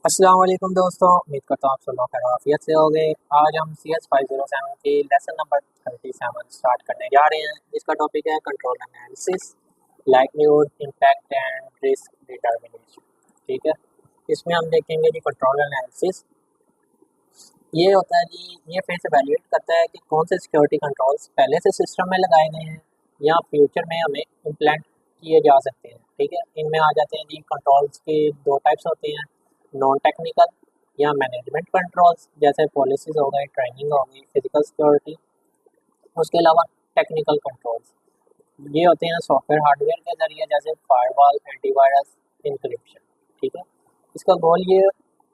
अस्सलाम वालेकुम दोस्तों, उम्मीद करता हूँ आप सब लोग खैरियत से होंगे। आज हम CS 507 की लेसन नंबर 37 स्टार्ट करने जा रहे हैं, जिसका टॉपिक है control analysis, likelihood, impact and risk determination. ठीक है, इसमें हम देखेंगे जी कंट्रोल एनालिसिस। ये होता है जी, ये फिर से वैल्यूएट करता है कि कौन से सिक्योरिटी कंट्रोल्स पहले से सिस्टम में लगाए गए हैं या फ्यूचर में हमें इम्प्लांट किए जा सकते हैं। ठीक है, इनमें आ जाते हैं जी कंट्रोल्स के दो टाइप्स होते हैं, नॉन टेक्निकल या मैनेजमेंट कंट्रोल्स, जैसे पॉलिसीज हो गई, ट्रेनिंग हो गई, फिजिकल सिक्योरिटी। उसके अलावा टेक्निकल कंट्रोल्स ये होते हैं सॉफ्टवेयर हार्डवेयर के जरिए, जैसे फायरवॉल, एंटीवायरस, इंक्रिप्शन। ठीक है, इसका गोल ये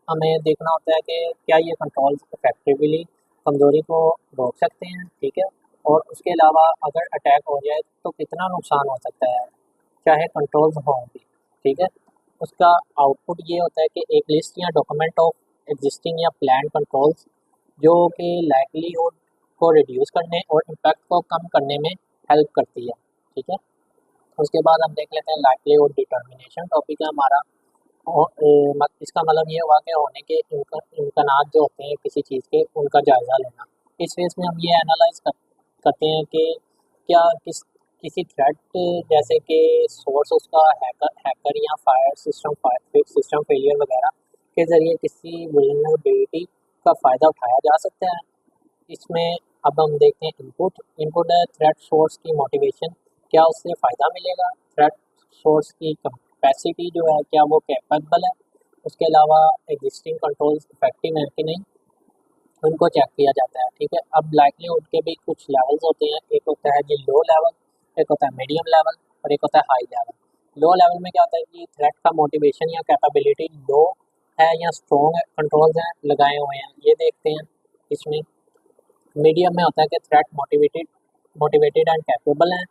हमें देखना होता है कि क्या ये कंट्रोल्स इफेक्टिवली कमजोरी को रोक सकते हैं। ठीक है, और उसके अलावा अगर अटैक हो जाए तो कितना नुकसान हो सकता है, चाहे कंट्रोल्स हों भी। ठीक है, उसका आउटपुट ये होता है कि एक लिस्ट या डॉक्यूमेंट ऑफ एग्जिस्टिंग या प्लान कंट्रोल्स जो कि लाइक्लीहुड को रिड्यूस करने और इम्पैक्ट को कम करने में हेल्प करती है। ठीक है, उसके बाद हम देख लेते हैं लाइक्लीहुड डिटर्मिनेशन टॉपिक है हमारा। इसका मतलब ये हुआ कि होने के इम्कानात जो होते हैं किसी चीज़ के, उनका जायज़ा लेना। इस फेज में हम ये एनालाइज करते हैं कि क्या किसी थ्रेट, जैसे कि सोर्स उसका हैकर या फायर सिस्टम फेलियर वगैरह के ज़रिए किसी वल्नरेबिलिटी का फ़ायदा उठाया जा सकता है। इसमें अब हम देखते हैं इनपुट। इनपुट है थ्रेट सोर्स की मोटिवेशन, क्या उससे फ़ायदा मिलेगा, थ्रेट सोर्स की कैपेसिटी जो है क्या वो कैपेबल है, उसके अलावा एग्जिस्टिंग कंट्रोल्स इफेक्टिव हैं कि नहीं, उनको चेक किया जाता है। ठीक है, अब लाइक्लीहुड के भी कुछ लेवल्स होते हैं, एक होता है जी लो लेवल, एक होता है मीडियम लेवल और एक होता है हाई लेवल। लो लेवल में क्या होता है कि थ्रेट का मोटिवेशन या कैपेबिलिटी लो है या स्ट्रॉन्ग कंट्रोल्स हैं लगाए हुए हैं, ये देखते हैं इसमें। मीडियम में होता है कि थ्रेट मोटिवेटेड एंड कैपेबल हैं,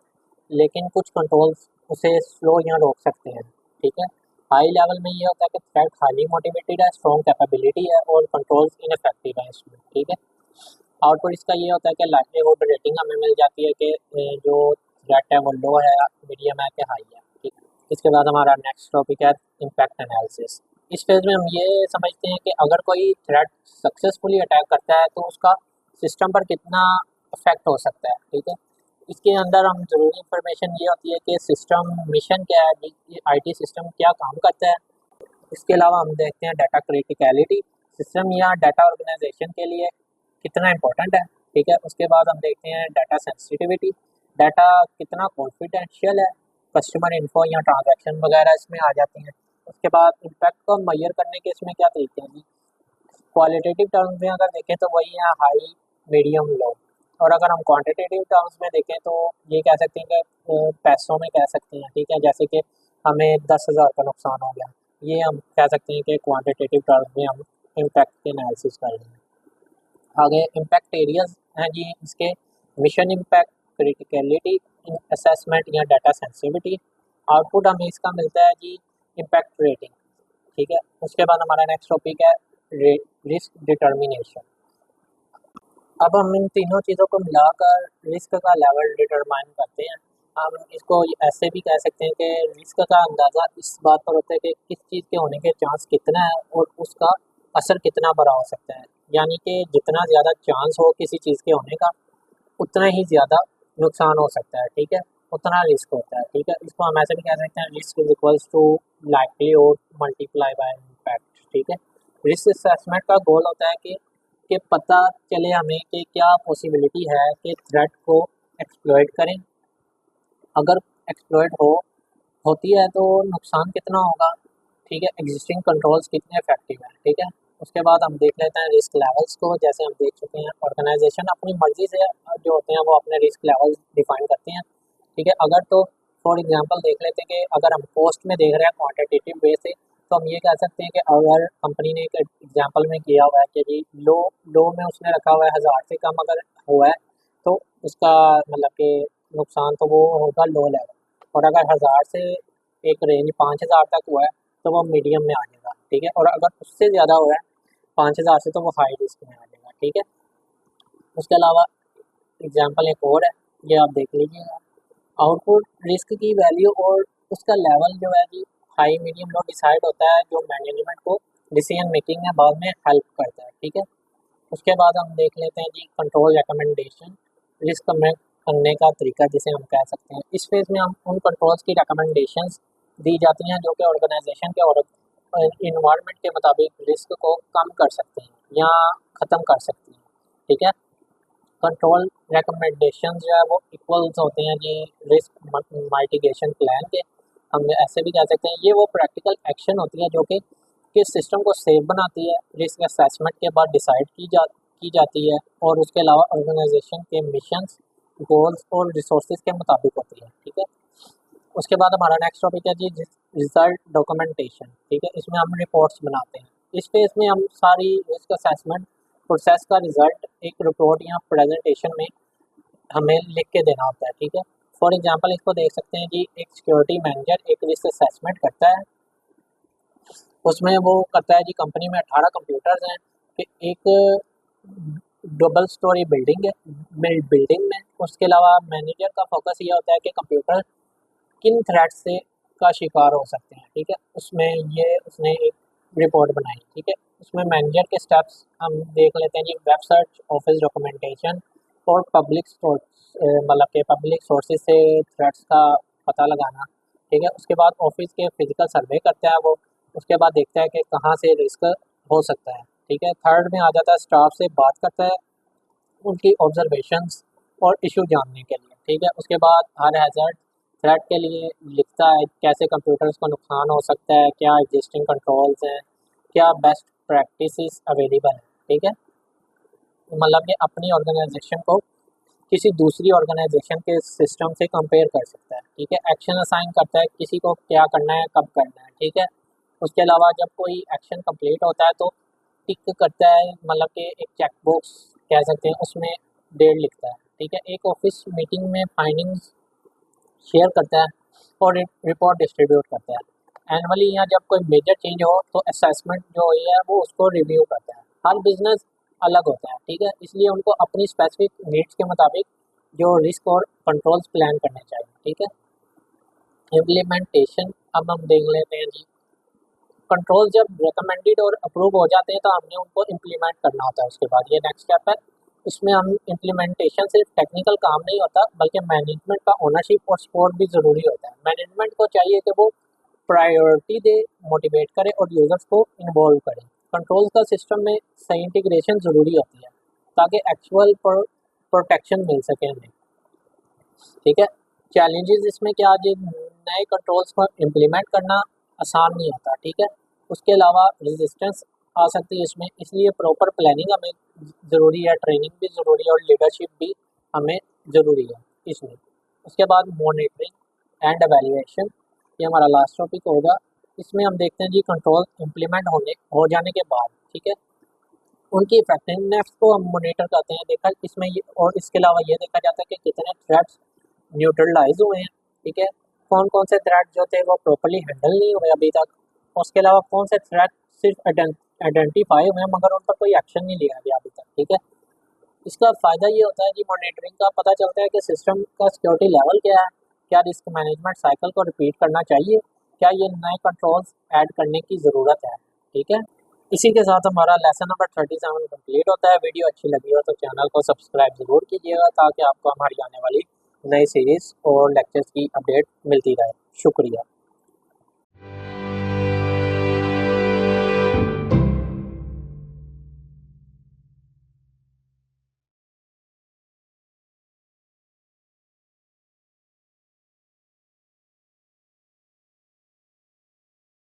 लेकिन कुछ कंट्रोल्स उसे स्लो या रोक सकते हैं। ठीक है, हाई लेवल में ये होता है कि थ्रेट हाईली मोटिवेटेड है, स्ट्रॉन्ग कैपेबिलिटी है और कंट्रोल्स इनफेक्टिव है इसमें। ठीक है, आउटपुट इसका ये होता है कि लाइक्लीहुड रेटिंग हमें मिल जाती है कि जो थ्रेट है वो लो है, मीडियम है कि हाई है। ठीक है, इसके बाद हमारा नेक्स्ट टॉपिक है इम्पैक्ट एनालिसिस। इस फेज में हम ये समझते हैं कि अगर कोई थ्रेट सक्सेसफुली अटैक करता है तो उसका सिस्टम पर कितना इफेक्ट हो सकता है। ठीक है, इसके अंदर हम ज़रूरी इंफॉर्मेशन ये होती है कि सिस्टम मिशन क्या है, आईटी सिस्टम क्या काम करता है। इसके अलावा हम देखते हैं डाटा क्रिटिकलिटी, सिस्टम या डाटा ऑर्गेनाइजेशन के लिए कितना इम्पोर्टेंट है। ठीक है, उसके बाद हम देखते हैं डाटा सेंसिटिविटी, डाटा कितना कॉन्फिडेंशियल है, कस्टमर इन्फो या ट्रांजैक्शन वगैरह इसमें आ जाती हैं। उसके बाद इम्पैक्ट को मेजर करने के इसमें क्या तरीके हैं जी, क्वालिटेटिव टर्म्स में अगर देखें तो वही है हाई, मीडियम, लो। और अगर हम क्वांटिटेटिव टर्म्स में देखें तो ये कह सकते हैं कि पैसों में कह सकते हैं। ठीक है, जैसे कि हमें 10,000 का नुकसान हो गया, ये हम कह सकते हैं कि क्वांटिटेटिव टर्म्स में हम इम्पैक्ट के एनालिसिस कर रहे हैं। आगे इम्पैक्ट एरियाज हैं जी इसके, मिशन इम्पैक्ट, क्रिटिकलिटी असेसमेंट या डाटा सेंसिटिविटी। आउटपुट हमें इसका मिलता है जी इम्पैक्ट रेटिंग। ठीक है, उसके बाद हमारा नेक्स्ट टॉपिक है रिस्क डिटर्मिनेशन। अब हम इन तीनों चीज़ों को मिलाकर रिस्क का लेवल डिटरमाइन करते हैं। हम इसको ऐसे भी कह सकते हैं कि रिस्क का अंदाज़ा इस बात पर होता है कि किस चीज़ के होने के चांस कितना है और उसका असर कितना बड़ा हो सकता है। यानी कि जितना ज़्यादा चांस हो किसी चीज़ के होने का, उतना ही ज़्यादा नुकसान हो सकता है। ठीक है, उतना रिस्क होता है। ठीक है, इसको हम ऐसे भी कह सकते हैं risk is equals to likelihood multiply by impact. ठीक है, रिस्क असेसमेंट का गोल होता है कि पता चले हमें कि क्या पॉसिबिलिटी है कि थ्रेट को एक्सप्लॉइट करें, अगर एक्सप्लॉइट होती है तो नुकसान कितना होगा। ठीक है, एग्जिस्टिंग कंट्रोल्स कितने इफेक्टिव हैं। ठीक है, उसके बाद हम देख लेते हैं रिस्क लेवल्स को। जैसे हम देख चुके हैं ऑर्गेनाइजेशन अपनी मर्जी से जो होते हैं वो अपने रिस्क लेवल्स डिफाइन करते हैं। ठीक है, अगर तो फॉर एग्जांपल देख लेते हैं कि अगर हम कॉस्ट में देख रहे हैं क्वांटिटेटिव वे से, तो हम ये कह सकते हैं कि अगर कंपनी ने एक एग्जांपल में किया हुआ है कि जी लो लो में उसने रखा हुआ है 1000 से कम अगर हुआ है तो उसका मतलब कि नुकसान तो वो होगा लो लेवल, और अगर 1000 से एक रेंज 5000 तक हुआ है तो वो मीडियम में आ जाएगा। ठीक है, और अगर उससे ज़्यादा हुआ है 5000 से तो वो हाई रिस्क में आ जाएगा। ठीक है, उसके अलावा एग्जांपल एक और है, ये आप देख लीजिएगा। आउटपुट रिस्क की वैल्यू और उसका लेवल जो है जी हाई, मीडियम, लो डिसाइड होता है जो मैनेजमेंट को डिसीजन मेकिंग में बाद में हेल्प करता है। ठीक है, उसके बाद हम देख लेते हैं जी कंट्रोल रिकमेंडेशन, रिस्क में करने का तरीका जिसे हम कह सकते हैं। इस फेज में हम उन कंट्रोल्स की रिकमेंडेशंस दी जाती हैं जो कि ऑर्गेनाइजेशन के और इन्वायरमेंट के मुताबिक रिस्क को कम कर सकते हैं या ख़त्म कर सकते हैं। ठीक है, कंट्रोल रिकमेंडेशन जो है वो इक्वल्स होते हैं जी रिस्क माइटिगेशन प्लान के। हम ऐसे भी कह सकते हैं ये वो प्रैक्टिकल एक्शन होती है जो कि किस सिस्टम को सेफ बनाती है, रिस्क असेसमेंट के बाद डिसाइड की जाती है और उसके अलावा ऑर्गेनाइजेशन के मिशंस, गोल्स और रिसोर्सेज के मुताबिक होती है। ठीक है, उसके बाद हमारा नेक्स्ट टॉपिक है जी रिजल्ट डॉक्यूमेंटेशन। ठीक है, इसमें हम रिपोर्ट्स बनाते हैं। इस फेज में हम सारी रिस्क असेसमेंट प्रोसेस का रिजल्ट एक रिपोर्ट या प्रेजेंटेशन में हमें लिख के देना होता है। ठीक है, फॉर एग्जांपल इसको देख सकते हैं जी एक सिक्योरिटी मैनेजर एक रिस्क असेसमेंट करता है, उसमें वो करता है जी कंपनी में 18 कंप्यूटर्स हैं कि एक डबल स्टोरी बिल्डिंग है, बिल्डिंग में उसके अलावा मैनेजर का फोकस ये होता है कि कंप्यूटर किन थ्रेट से का शिकार हो सकते हैं। ठीक है, उसमें ये उसने एक रिपोर्ट बनाई। ठीक है, उसमें मैनेजर के स्टेप्स हम देख लेते हैं जी वेब सर्च, ऑफिस डॉक्यूमेंटेशन और पब्लिक सोर्स, मतलब के पब्लिक सोर्सेज से थ्रेट्स का पता लगाना। ठीक है, उसके बाद ऑफिस के फिजिकल सर्वे करता है वो, उसके बाद देखता है कि कहाँ से रिस्क हो सकता है। ठीक है, थर्ड में आ जाता है स्टाफ से बात करता है उनकी ऑब्जर्वेशंस और इशू जानने के लिए। ठीक है, उसके बाद हर हैज़र्ड थ्रेट के लिए लिखता है कैसे कंप्यूटर्स को नुकसान हो सकता है, क्या एग्जिस्टिंग कंट्रोल्स हैं, क्या बेस्ट प्रैक्टिसेस अवेलेबल हैं। ठीक है, मतलब कि अपनी ऑर्गेनाइजेशन को किसी दूसरी ऑर्गेनाइजेशन के सिस्टम से कंपेयर कर सकता है। ठीक है, एक्शन असाइन करता है किसी को क्या करना है, कब करना है। ठीक है, उसके अलावा जब कोई एक्शन कंप्लीट होता है तो टिक करता है, मतलब कि एक चेक बॉक्स कह सकते हैं, उसमें डेट लिखता है। ठीक है, एक ऑफिस मीटिंग में फाइंडिंग्स शेयर करता है और रिपोर्ट डिस्ट्रीब्यूट करता है। एनुअली या जब कोई मेजर चेंज हो तो असेसमेंट जो हुई है वो उसको रिव्यू करता है। हर बिजनेस अलग होता है। ठीक है, इसलिए उनको अपनी स्पेसिफिक नीड्स के मुताबिक जो रिस्क और कंट्रोल्स प्लान करने चाहिए। ठीक है, इम्प्लीमेंटेशन अब हम देख लेते हैं जी। कंट्रोल जब रिकमेंडेड और अप्रूव हो जाते हैं तो हमने उनको इम्प्लीमेंट करना होता है। उसके बाद ये नेक्स्ट स्टेप है, इसमें हम इम्प्लीमेंटेशन सिर्फ टेक्निकल काम नहीं होता बल्कि मैनेजमेंट का ओनरशिप और सपोर्ट भी ज़रूरी होता है। मैनेजमेंट को चाहिए कि वो प्रायोरिटी दे, मोटिवेट करे और यूज़र्स को इन्वॉल्व करे। कंट्रोल का सिस्टम में सही इंटीग्रेशन ज़रूरी होती है ताकि एक्चुअल प्रोटेक्शन मिल सके हमें। ठीक है, चैलेंजेस इसमें क्या आज नए कंट्रोल्स को इम्प्लीमेंट करना आसान नहीं होता। ठीक है, उसके अलावा रेजिस्टेंस आ सकती है इसमें, इसलिए प्रॉपर प्लानिंग हमें ज़रूरी है, ट्रेनिंग भी ज़रूरी है और लीडरशिप भी हमें ज़रूरी है इसमें। उसके बाद मॉनिटरिंग एंड एवेल्यूएशन, ये हमारा लास्ट टॉपिक होगा। इसमें हम देखते हैं जी कंट्रोल इम्प्लीमेंट हो जाने के बाद, ठीक है, उनकी इफेक्टिवनेस को हम मॉनिटर करते हैं। देखा इसमें ये, और इसके अलावा ये देखा जाता है कि कितने थ्रेट्स न्यूट्रलाइज हुए हैं। ठीक है, कौन कौन से थ्रेट जो थे वो प्रॉपर्ली हैंडल नहीं हुए अभी तक, उसके अलावा कौन से थ्रेट सिर्फ आइडेंटिफाई हुए हैं मगर उन पर कोई एक्शन नहीं लिया गया अभी तक। ठीक है, इसका फ़ायदा ये होता है कि मॉनिटरिंग का पता चलता है कि सिस्टम का सिक्योरिटी लेवल क्या है, क्या रिस्क मैनेजमेंट साइकिल को रिपीट करना चाहिए, क्या ये नए कंट्रोल्स ऐड करने की ज़रूरत है। ठीक है, इसी के साथ हमारा लेसन नंबर 37 कंप्लीट होता है। वीडियो अच्छी लगी हो तो चैनल को सब्सक्राइब ज़रूर कीजिएगा ताकि आपको हमारी आने वाली नई सीरीज़ और लेक्चर्स की अपडेट मिलती रहे। शुक्रिया।